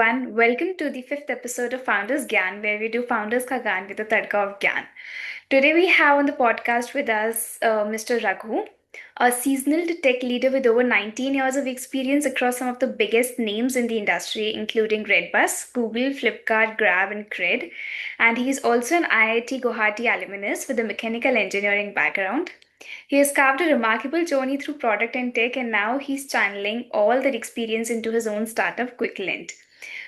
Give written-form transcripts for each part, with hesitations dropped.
everyone. Welcome to the fifth episode of Founders Gyan, where we do Founders Ka Gyan with a Tadka of Gyan. Today we have on the podcast with us Mr. Raghu, a seasonal tech leader with over 19 years of experience across some of the biggest names in the industry, including Redbus, Google, Flipkart, Grab, and CRED. And he's also an IIT Guwahati alumnus with a mechanical engineering background. He has carved a remarkable journey through product and tech, and now he's channeling all that experience into his own startup, QuickLend.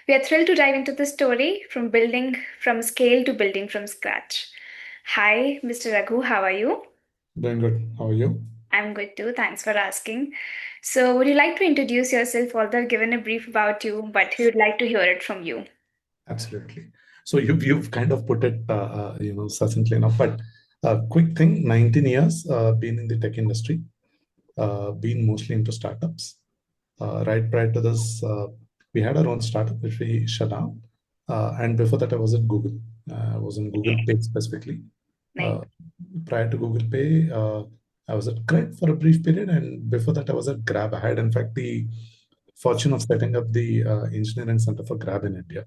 We are thrilled to dive into the story from building from scale to building from scratch. Hi, Mr. Raghu, how are you? Doing good. How are you? I'm good too. Thanks for asking. So, would you like to introduce yourself? Although I've given a brief about you, but we would like to hear it from you. Absolutely. So you've kind of put it succinctly enough. But quick thing: 19 years been in the tech industry, been mostly into startups. Right prior to this, we had our own startup which we shut down, and before that, I was at Google. I was in Google Okay, Pay specifically. nice. Uh, Prior to Google Pay, I was at CRED for a brief period, and before that, I was at Grab. I had, in fact, the fortune of setting up the engineering center for Grab in India.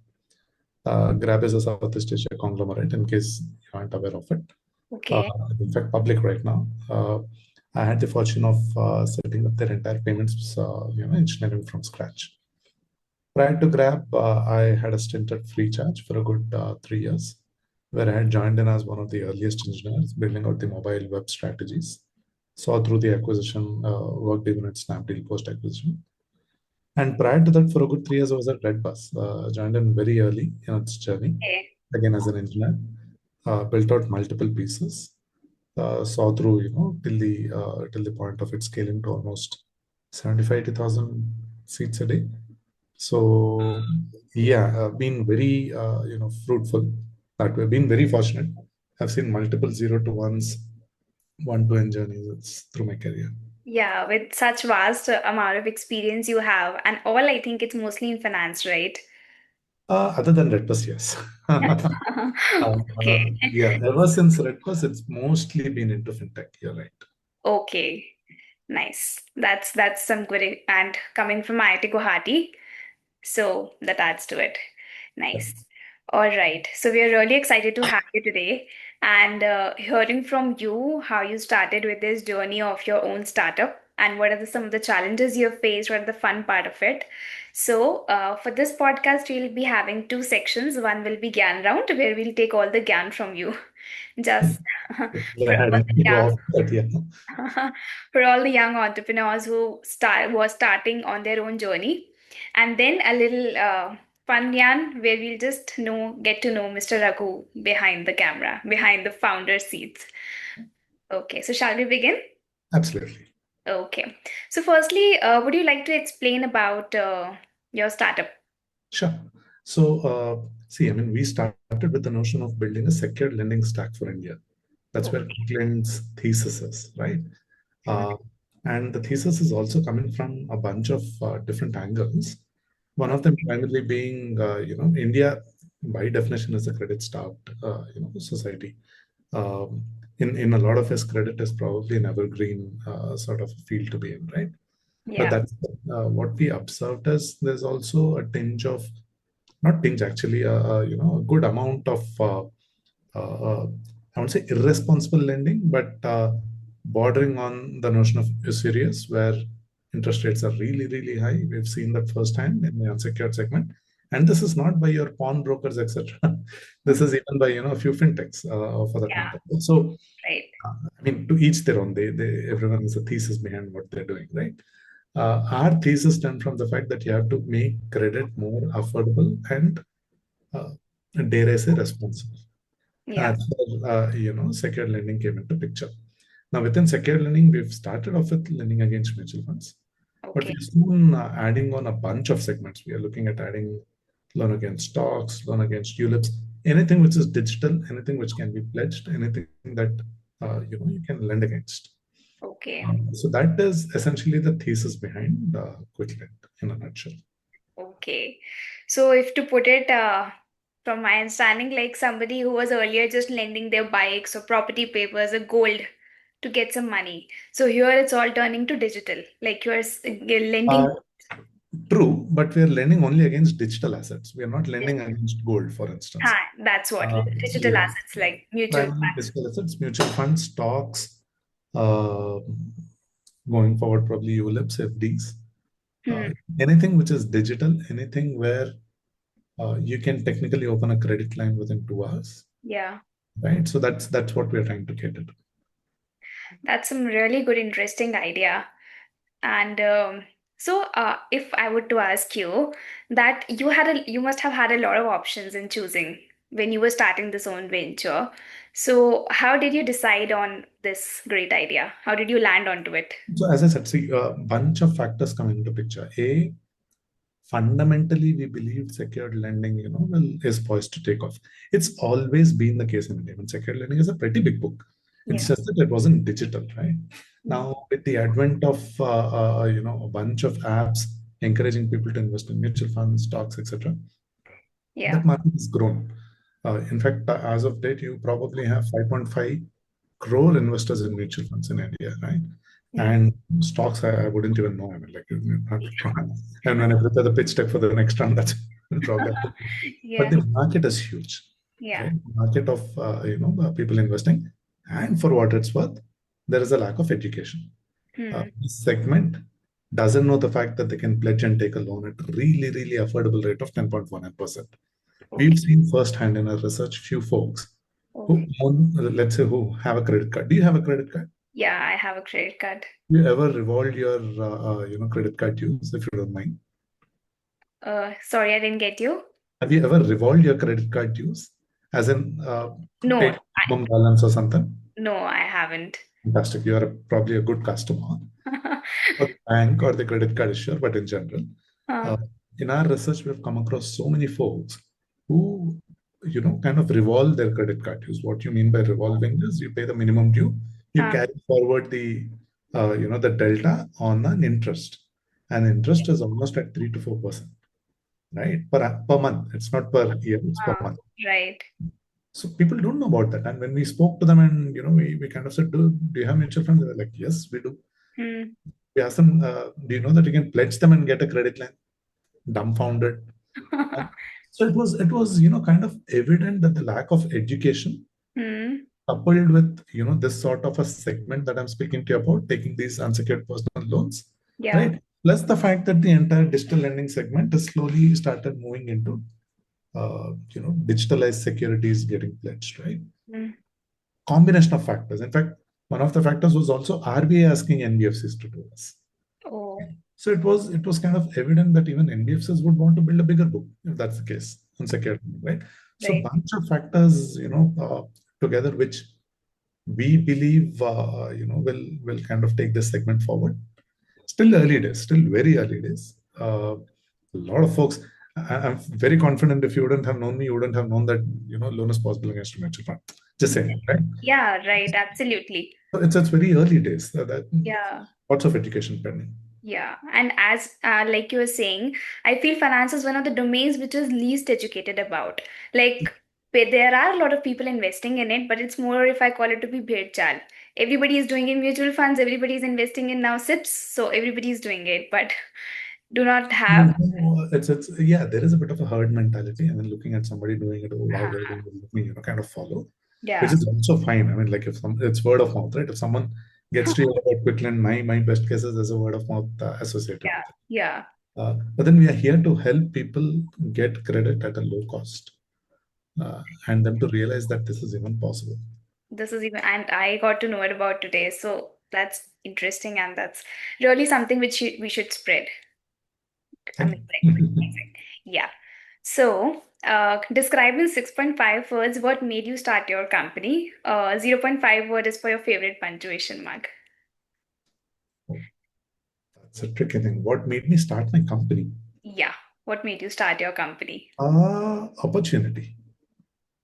Grab is a Southeast Asia conglomerate, in case you aren't aware of it. Uh, Okay, in fact, public right now. I had the fortune of setting up their entire payments, engineering from scratch. Prior to Grab, I had a stint at Freecharge for a good 3 years, where I had joined in as one of the earliest engineers, building out the mobile web strategies. Saw through the acquisition, worked even at Snapdeal post-acquisition. And prior to that, for a good 3 years, I was at Redbus. Joined in very early in its journey, okay. again as an engineer. Built out multiple pieces. Saw through, till the point of it scaling to almost 75, 80,000 seats a day. So yeah, been very fruitful that way. Been very fortunate. I've seen multiple zero to ones, one to end journeys through my career. Yeah, with such vast amount of experience you have, and all I think it's mostly in finance, right? Other than Redbus, yes. Okay. Yeah, ever since Redbus, it's mostly been into fintech. You're right. Okay. Nice. That's some good and coming from IIT Guwahati, so that adds to it. Yeah. Nice. All right. So we are really excited to have you today and hearing from you how you started with this journey of your own startup and what are some of the challenges you have faced, what are the fun part of it. So for this podcast, we'll be having two sections. One will be Gyan round where we'll take all the Gyan from you, just for I all the didn't go young off that. Yeah. for all the young entrepreneurs who were starting on their own journey, and then a little fun yarn where we'll just get to know Mr. Raghu behind the camera, behind the founder seats. Okay, so shall we begin? Absolutely. Okay, so firstly, would you like to explain about your startup? Sure. So, see, I mean, we started with the notion of building a secured lending stack for India. That's where Okay. QuickLend's thesis is, right? Uh, and the thesis is also coming from a bunch of different angles. One of them primarily being, India by definition is a credit-starved, society. Um, in a lot of ways, credit is probably an evergreen sort of field to be in, right? But Yeah. that's what we observed is there's also a tinge of, not tinge actually, a good amount of I won't say irresponsible lending, but bordering on the notion of usurious, where interest rates are really, really high. We've seen that firsthand in the unsecured segment. And this is not by your pawnbrokers, etc. This is even by a few fintechs, for that Yeah, matter. So, right. I mean, to each their own. They everyone has a thesis behind what they're doing, right? Our thesis stemmed from the fact that you have to make credit more affordable and, uh, dare I say, responsible. Yeah. That's where, secured lending came into picture. Now, within secured lending, we've started off with lending against mutual funds, but Okay. we're soon adding on a bunch of segments. We are looking at adding loan against stocks, loan against tulips, anything which is digital, anything which can be pledged, anything that you can lend against. Okay. So that is essentially the thesis behind QuickLend in a nutshell. Okay. So if to put it from my understanding, like somebody who was earlier just lending their bikes or property papers or gold to get some money. So here it's all turning to digital. Like you're Uh, lending. True, but we are lending only against digital assets. We are not lending against gold, for instance. That's what digital Yeah, assets like mutual primarily funds. digital assets, mutual funds, stocks, uh, going forward, probably ULIPs, FDs, Hmm. uh, anything which is digital, anything where you can technically open a credit line within 2 hours, Yeah, right? So that's what we're trying to cater to. that's some really good, interesting idea. And if I were to ask you that you must have had a lot of options in choosing when you were starting this own venture. So, how did you decide on this great idea? How did you land onto it? So as I said, see, a bunch of factors come into picture. Fundamentally, we believe secured lending, is poised to take off. It's always been the case in India. And secured lending is a pretty big book. It's Yeah. just that it wasn't digital, right? Mm. Now, with the advent of a bunch of apps encouraging people to invest in mutual funds, stocks, etc., Yeah. that market has grown. In fact, as of date, you probably have 5.5 crore investors in mutual funds in India, right? Mm. And stocks, I wouldn't even know. I mean, like, you have to try. And when I prepare the pitch deck for the next round, that's probably. But Yeah. the market is huge, Yeah. right? Market of people investing, and for what it's worth, there is a lack of education. Hmm. This segment doesn't know the fact that they can pledge and take a loan at a really, really affordable rate of 10.19%. Okay. We've seen firsthand in our research few folks who Okay. own, let's say, who have a credit card. Do you have a credit card? Yeah, I have a credit card. Do you ever revolved your, credit card use, if you don't mind? Sorry, I didn't get you. Have you ever revolved your credit card use, as in No, paid minimum balance or something? no, I haven't. Fantastic. You are probably a good customer for the bank or the credit card issuer, but in general, Uh, uh, in our research, we've come across so many folks who, kind of revolve their credit card use. What you mean by revolving is you pay the minimum due, you uh, carry forward the delta on an interest, and interest is almost at 3 to 4%, right? Per month. It's not per year, it's per uh, month. right. So people don't know about that. And when we spoke to them and, we kind of said, do you have mutual funds? They were like, yes, we do. Hmm. We asked them, do you know that you can pledge them and get a credit line? Dumbfounded. And so it was, kind of evident that the lack of education Hmm. coupled with, this sort of a segment that I'm speaking to you about, taking these unsecured personal loans, Yeah. right? Plus the fact that the entire digital lending segment has slowly started moving into, digitalized securities getting pledged, right? Hmm. Combination of factors. In fact, one of the factors was also RBI asking NBFCs to do this. Oh, So it was kind of evident that even NBFCs would want to build a bigger book if that's the case on security, right? So right. bunch of factors, together, which we believe, will kind of take this segment forward. Still early days, still very early days. A lot of folks. I'm very confident if you wouldn't have known me, you wouldn't have known that loan is possible against a mutual fund. Just saying, right? Yeah, right. Absolutely. So it's very early days. That Yeah. lots of education pending. Yeah. And as like you were saying, I feel finance is one of the domains which is least educated about. Like, there are a lot of people investing in it, but it's more, if I call it, to be bhed chal. Everybody is doing in mutual funds, everybody is investing in now SIPs, so everybody is doing it, but do not have. No, it's yeah, there is a bit of a herd mentality. I mean, looking at somebody doing it, oh wow, they're doing it, let me, kind of follow, which Yeah. is also fine. I mean, like if it's word of mouth, right? If someone gets to hear about QuickLend, my best cases there's a word of mouth associated Yeah. with it. Yeah. But then we are here to help people get credit at a low cost, and them to realize that this is even possible. This is even, and I got to know it about today. So that's interesting, and that's really something which we should spread. I Thank mean, like, you. amazing. Yeah. So, describe in 6.5 words what made you start your company. 0 0.5 word is for your favorite punctuation mark. That's a tricky thing. What made me start my company? Yeah. What made you start your company? Opportunity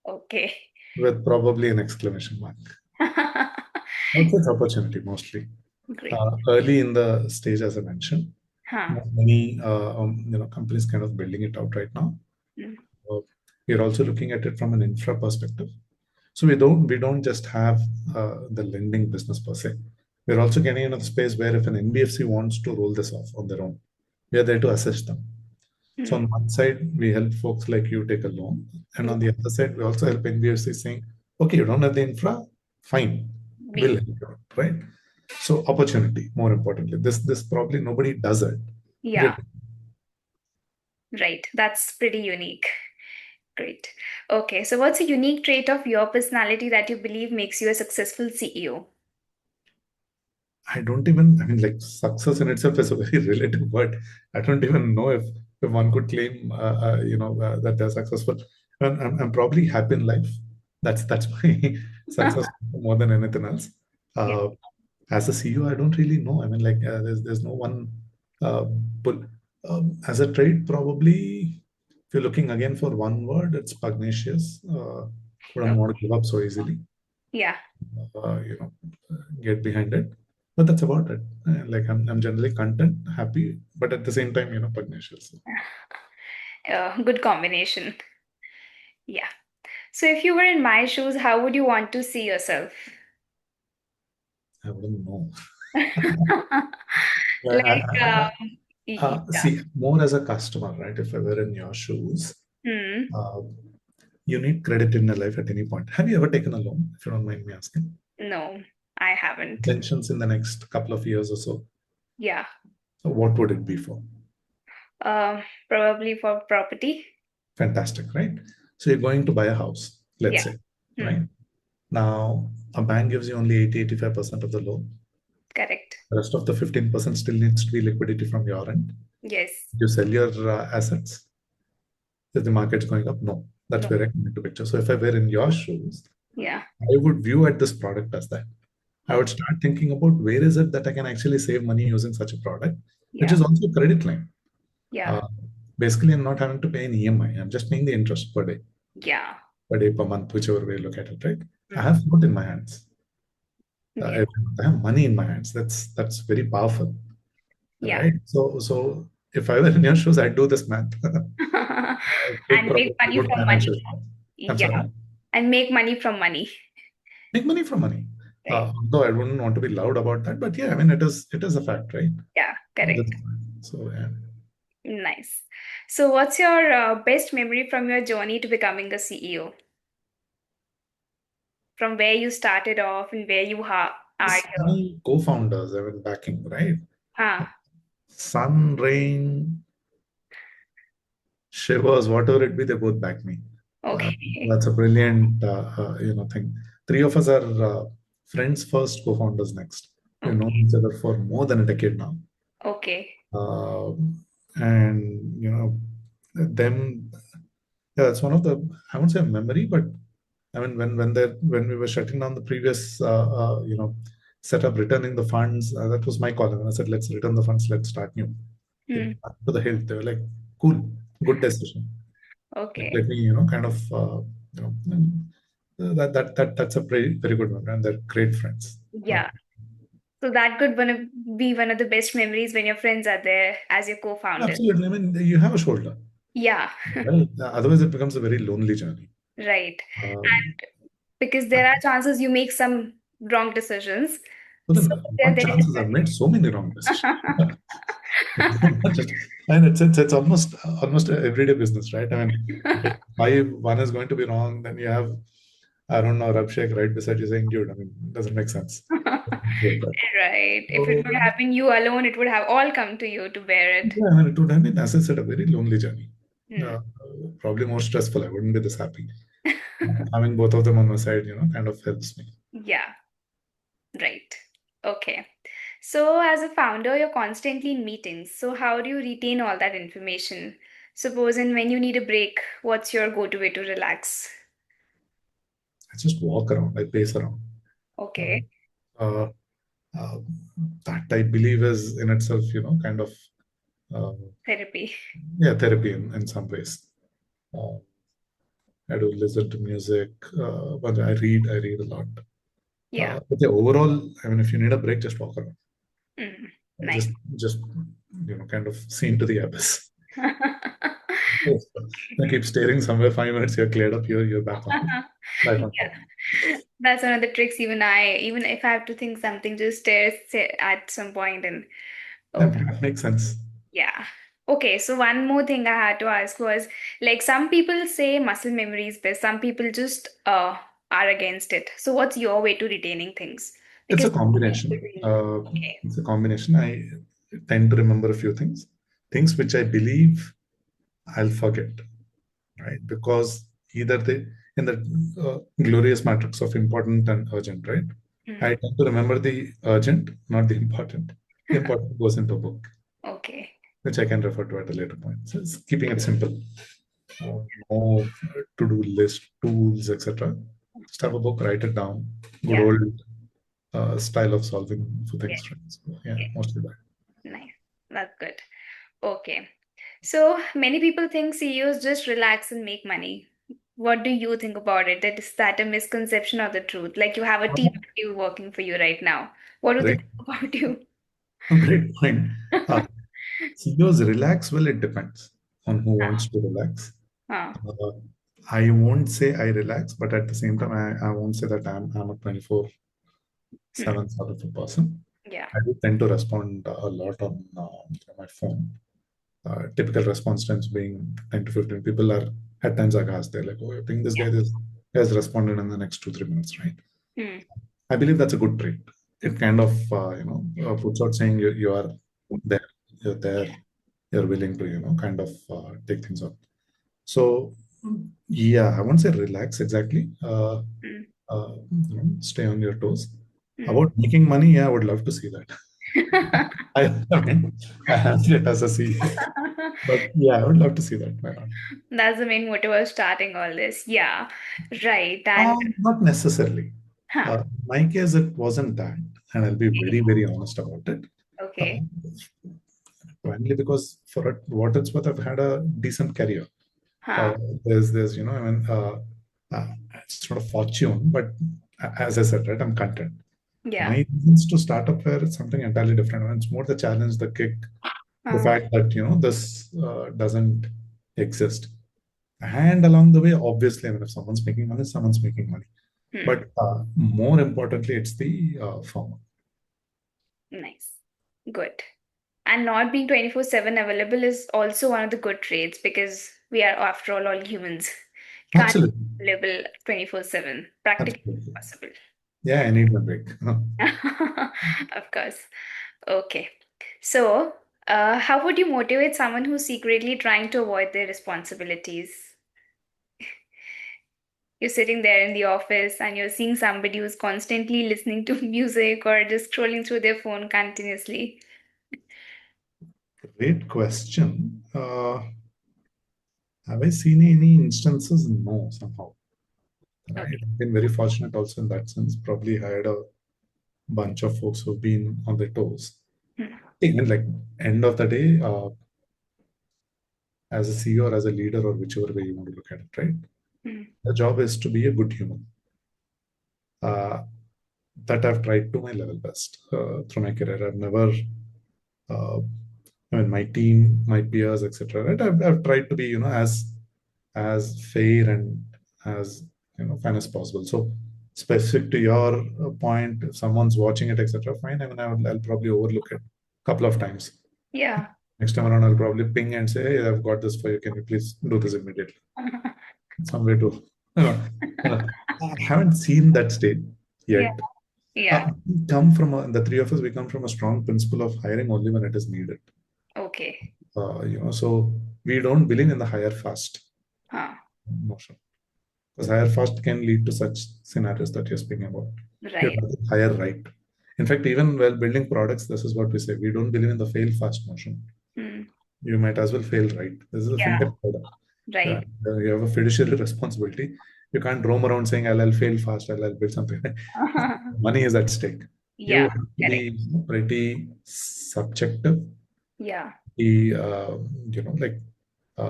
Okay. with probably an exclamation mark. Also, it's opportunity mostly. Great. Early in the stage, as I mentioned, Huh. not many companies kind of building it out right now. Mm. Uh, we're also looking at it from an infra perspective. So we don't just have the lending business per se. We're also getting into the space where if an NBFC wants to roll this off on their own, We are there to assist them. So Hmm. on one side, we help folks like you take a loan, and Yeah. on the other side, we also help NBFCs saying, okay, you don't have the infra, fine, we'll We. help you out, right? So opportunity, more importantly, this probably nobody does it. Yeah. We're Right. That's pretty unique. Great. Okay. So, what's a unique trait of your personality that you believe makes you a successful CEO? I don't even, I mean, like success in itself is a very relative word. I don't even know if one could claim, that they're successful. And I'm probably happy in life. That's my success more than anything else. Yeah. Uh, as a CEO, I don't really know. I mean, like there's no one uh, pull. As a trade, probably if you're looking again for one word, it's pugnacious. Wouldn't Oh, want to give up so easily. yeah. You know, get behind it. But that's about it. Like I'm generally content, happy, but at the same time, pugnacious. Good combination. Yeah. So, if you were in my shoes, how would you want to see yourself? I wouldn't know. Like, yeah. See, more as a customer, right? If I were in your shoes, Hmm. uh, you need credit in your life at any point. Have you ever taken a loan, if you don't mind me asking? No, I haven't. Intentions in the next couple of years or so. Yeah. So what would it be for? Probably for property. Fantastic, right? So you're going to buy a house, let's Yeah. say, Hmm. right? Now, a bank gives you only 80-85% of the loan. Correct. The rest of the 15% still needs to be liquidity from your end. Yes. You sell your assets. Is the market's going up? No. That's No. where I come into picture. So if I were in your shoes, Yeah. I would view at this product as that. I would Okay. start thinking about where is it that I can actually save money using such a product, which Yeah. is also a credit line. Yeah. Uh, Basically, I'm not having to pay an EMI. I'm just paying the interest Yeah. per day, per month, whichever way you look at it, right? I Mm. have food in my hands. Yeah. I have money in my hands. That's very powerful, Yeah. right? So if I were in your shoes, I'd do this math. Take And make probably a money good from financial money. stance. I'm Yeah. sorry. And make money from money. Make money from money. Right. Though I wouldn't want to be loud about that, but yeah, I mean it is a fact, right? Yeah. That's Correct. so yeah. Nice. So, what's your best memory from your journey to becoming a CEO? From where you started off and where you are Yes, here? my co-founders, I mean backing, right? Huh. Sun, rain, shivers, whatever it be, they both back me. Uh, Okay. that's a brilliant thing. Three of us are friends first, co-founders next. We've known Okay. each other for more than a decade now. Okay. Uh, and them, yeah, it's one of the, I won't say a memory, but I mean when we were shutting down the previous setup, returning the funds, that was my call. And I said, let's return the funds, let's start new. Hmm. Back to the hill. They were like, cool, good decision. Like, Okay. let me, kind of, that's a very good one, and they're great friends. Yeah. So that could be one of the best memories when your friends are there as your co-founders. Absolutely. I mean, you have a shoulder, Yeah. right? Otherwise, it becomes a very lonely journey. Right. Um, Because there are chances you make some wrong decisions. but So then, they're what there chances? I've made so many wrong decisions. Not just, and it's almost a everyday business, right? I mean, okay, five, one is going to be wrong, then you have, I don't know, Rabshek right beside you saying, dude, I mean, it doesn't make sense. Right. If it So, would have been you alone, it would have all come to you to bear it. yeah, I mean, it would have been, as I said, a very lonely journey. Hmm. Uh, Probably more stressful. I wouldn't be this happy. Having both of them on my side, kind of helps me. Yeah. Right. Okay. So, as a founder, you're constantly in meetings. So, how do you retain all that information? Suppose, and when you need a break, what's your go-to way to relax? I just walk around, I pace around. Uh, Okay. uh, uh, that I believe is in itself, kind of, uh, Therapy. yeah, therapy in some ways. Uh, I do listen to music, but I read a lot. Yeah. But yeah, overall, I mean, if you need a break, just walk around. Mm. Uh, Nice. Just, just, kind of see into the abyss. Yes. I keep staring somewhere 5 minutes, you're cleared up, you're back on top. Yeah. That's one of the tricks. Even if I have to think something, just stare at some point and Yeah, okay. that makes sense. Yeah. Okay, so one more thing I had to ask was like some people say muscle memory is best, some people just are against it. So what's your way to retaining things? It's a Because combination. okay. It's a combination. I tend to remember a few things, things which I believe I'll forget, right? Because either they, in the glorious matrix of important and urgent, right? I Hmm. tend to remember the urgent, not the important. The important goes into a book, Okay. which I can refer to at a later point. So it's keeping it simple. No to-do list, tools, etc. Just have a book, write it down. Good Yeah. old style of solving for Yeah. things, right? So, yeah, Okay. mostly that. Nice. That's good. Okay. So many people think CEOs just relax and make money. What do you think about it? That is that a misconception or the truth? Like you have a team of you working for you right now. What do they Great, think about you? great point. Uh, CEOs relax. Well, it depends on who wants to relax. Huh. Uh, I won't say I relax, but at the same time, I won't say that I'm a Hmm. 24/7 sort of a person. Yeah. I do tend to respond a lot on my phone. Typical response times being 10 to 15. People are at times aghast. They're like, oh, I think this guy has responded in the next 2, 3 minutes, right? Hmm. I believe that's a good trait. It kind of, puts out saying you are there, you're there, you're willing to, kind of take things on. So, yeah, I won't say relax exactly. Hmm. Stay on your toes. Hmm. About making money, yeah, I would love to see that. I mean, I have it as a CEO, but yeah, I would love to see that. Why not? That's the main motive of starting all this. Yeah. Right. And Not necessarily. huh. In my case, it wasn't that, and I'll be very, very honest about it. Uh, Okay. Primarily because what it's worth, I've had a decent career. Uh, Huh. there's, it's not a fortune, but as I said, right, I'm content. Yeah. My reasons to start up were something entirely different. And it's more the challenge, the kick, the Huh. fact that this doesn't exist. And along the way, obviously, I mean, if someone's making money, someone's making money. Hmm. But more importantly, it's the farmer. Nice. Good. And not being 24/7 available is also one of the good traits because we are, after all humans. Can't Absolutely, be available 24/7. Practically absolutely. impossible. Yeah, I need my break. Of course. Okay. So, how would you motivate someone who's secretly trying to avoid their responsibilities? You're sitting there in the office and you're seeing somebody who's constantly listening to music or just scrolling through their phone continuously. Great question. Have I seen any instances? No, somehow. Right. Okay. I've been very fortunate also in that sense. Probably hired a bunch of folks who've been on their toes. Hmm. Even like end of the day, as a CEO or as a leader or whichever way you want to look at it, right? Hmm. The job is to be a good human. Uh, that I've tried to my level best through my career. I've never, uh, I mean, my team, my peers, etc. Right? I've tried to be, as fair and as fine as possible. So specific to your point, if someone's watching it, etc. Fine. I mean, I'll probably overlook it a couple of times. Yeah. Next time around, I'll probably ping and say, "Hey, I've got this for you. Can you please do this immediately?" Some way to, you know, I haven't seen that state Yeah. yet. Yeah. We come from the three of us. We come from a strong principle of hiring only when it is needed. Okay. So we don't believe in the hire fast Huh. motion because hire fast can lead to such scenarios that you're speaking about. You Right. have to hire right. In fact, even while building products, this is what we say. We don't believe in the fail fast motion. Hmm. You might as well fail right. This is a Yeah. fintech product. Yeah, Right. you have a fiduciary responsibility. You can't roam around saying, I'll fail fast, I'll build something. Money is at stake. You Yeah. have to Correct. be pretty subjective, Yeah. be,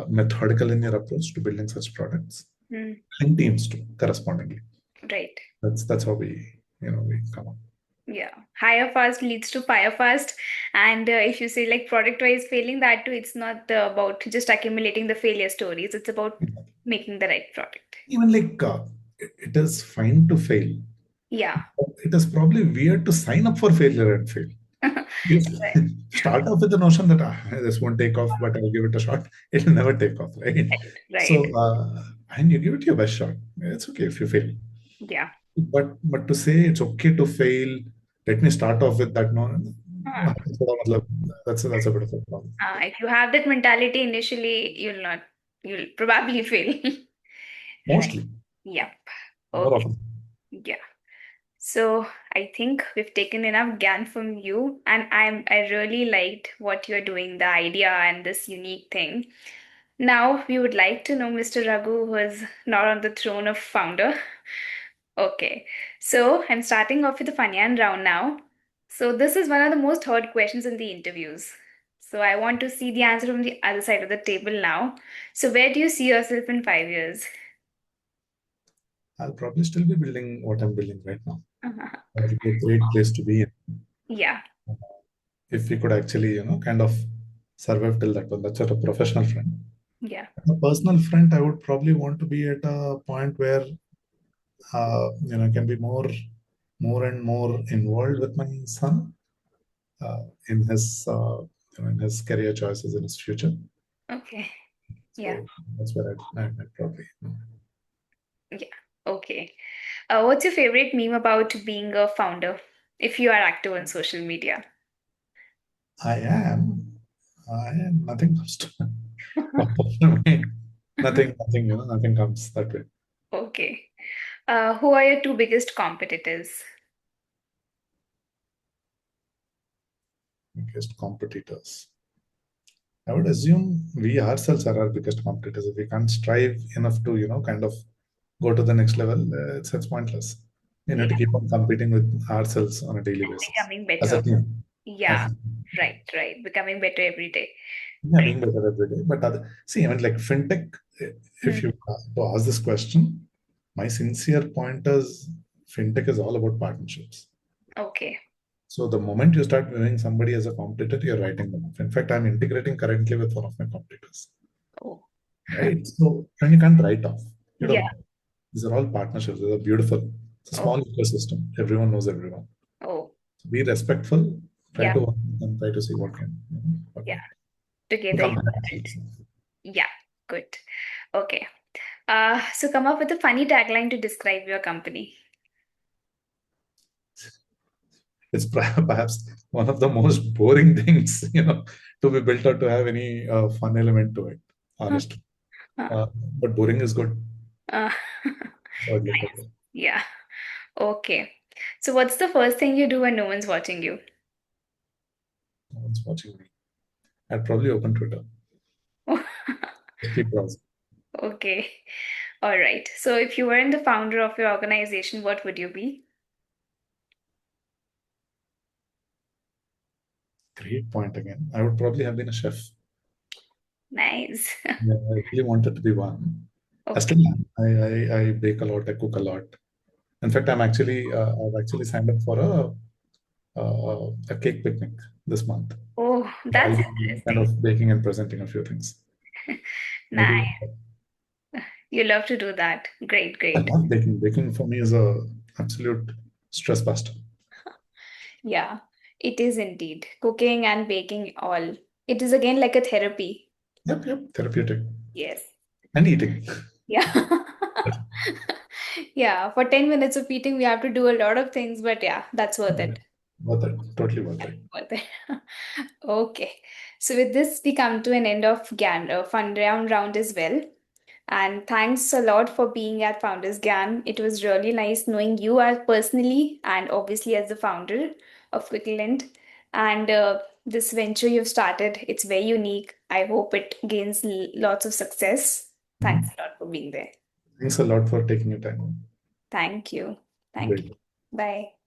methodical in your approach to building such products Hmm. and teams too, correspondingly. Right. That's how we come up. Yeah. Hire fast leads to fire fast. And if you say like product wise failing that too, it's not about just accumulating the failure stories. It's about making the right product. Even like it is fine to fail. Yeah. It is probably weird to sign up for failure and fail. If Right. start off with the notion that this won't take off, but I'll give it a shot, it'll never take off, right? Right. So, and you give it your best shot. It's okay if you fail. Yeah. But to say it's okay to fail, let me start off with that. No, Uh, that's a bit of a problem. if you have that mentality initially, you'll probably fail. Right. Mostly, Yep. more Okay. often. Yeah. So I think we've taken enough GAN from you, and I really liked what you're doing, the idea and this unique thing. Now we would like to know Mr. Raghu, who is not on the throne of founder. Okay, so I'm starting off with the Finan round now. So this is one of the most heard questions in the interviews. So I want to see the answer from the other side of the table now. So where do you see yourself in 5 years? I'll probably still be building what I'm building right now. Uh-huh. It'll be a great place to be in. Yeah, If we could actually, kind of survive till that one. That's at a professional front. yeah. On a personal front, I would probably want to be at a point where, can be more and more involved with my son uh, in his, in his career choices in his future. Okay, yeah, So that's where I'd probably. yeah. Okay. What's your favorite meme about being a founder if you are active on social media? I am. I am. Nothing comes to top of my. Nothing. Nothing comes that way. Okay. Who are your two biggest competitors? Biggest competitors. I would assume we ourselves are our biggest competitors. If we can't strive enough to, kind of go to the next level, it's pointless. We Yeah, need to keep on competing with ourselves on a daily basis becoming as a better. team. As Yeah, a team. right, right. Becoming better every day. Yeah, Great. being better every day. But see, I mean, like fintech, if Hmm. you to ask this question, my sincere point is fintech is all about partnerships. Okay. So the moment you start viewing somebody as a competitor, you're writing them off. In fact, I'm integrating currently with one of my competitors. Oh, Right? So when you can't write off, you yeah. don't. These are all partnerships. These are beautiful. It's a Oh, small ecosystem. Everyone knows everyone. oh, So be respectful. Try yeah, to work and try to see what yeah. can Together you become build. beneficial. Yeah, good. Okay. So come up with a funny tagline to describe your company. It's perhaps one of the most boring things, to be built or to have any fun element to it, Huh, honestly. huh. Uh, but boring is good. Uh, So I'd look at nice. it. Yeah. Okay. So what's the first thing you do when no one's watching you? No one's watching me. I'd probably open Twitter. Just keep browsing. Okay. All right. So if you weren't the founder of your organization, what would you be? Great point again. I would probably have been a chef. Nice. Yeah, I really wanted to be one. I Okay. still am. I bake a lot. I cook a lot. In fact, I've actually signed up for a cake picnic this month. Oh, I'll that's be kind interesting. of baking and presenting a few things. Nice. Maybe You love to do that. Great, I great. love baking. Baking for me is a absolute stress buster. Yeah, it is indeed. Cooking and baking all. It is again like a therapy. Yep. Therapeutic Yes. and eating. Yeah. Yeah, for 10 minutes of eating, we have to do a lot of things, but yeah, that's worth it. Worth it. Totally worth it. Worth it. Okay. So with this, we come to an end of GAN, Fun Round as well. And thanks a lot for being at Founders GAN. It was really nice knowing you as personally and obviously as the founder of QuickLend. And this venture you've started, it's very unique. I hope it gains lots of success. Thanks Mhm. a lot for being there. Thanks a lot for taking your time. Thank you. Thank you. Great. Bye.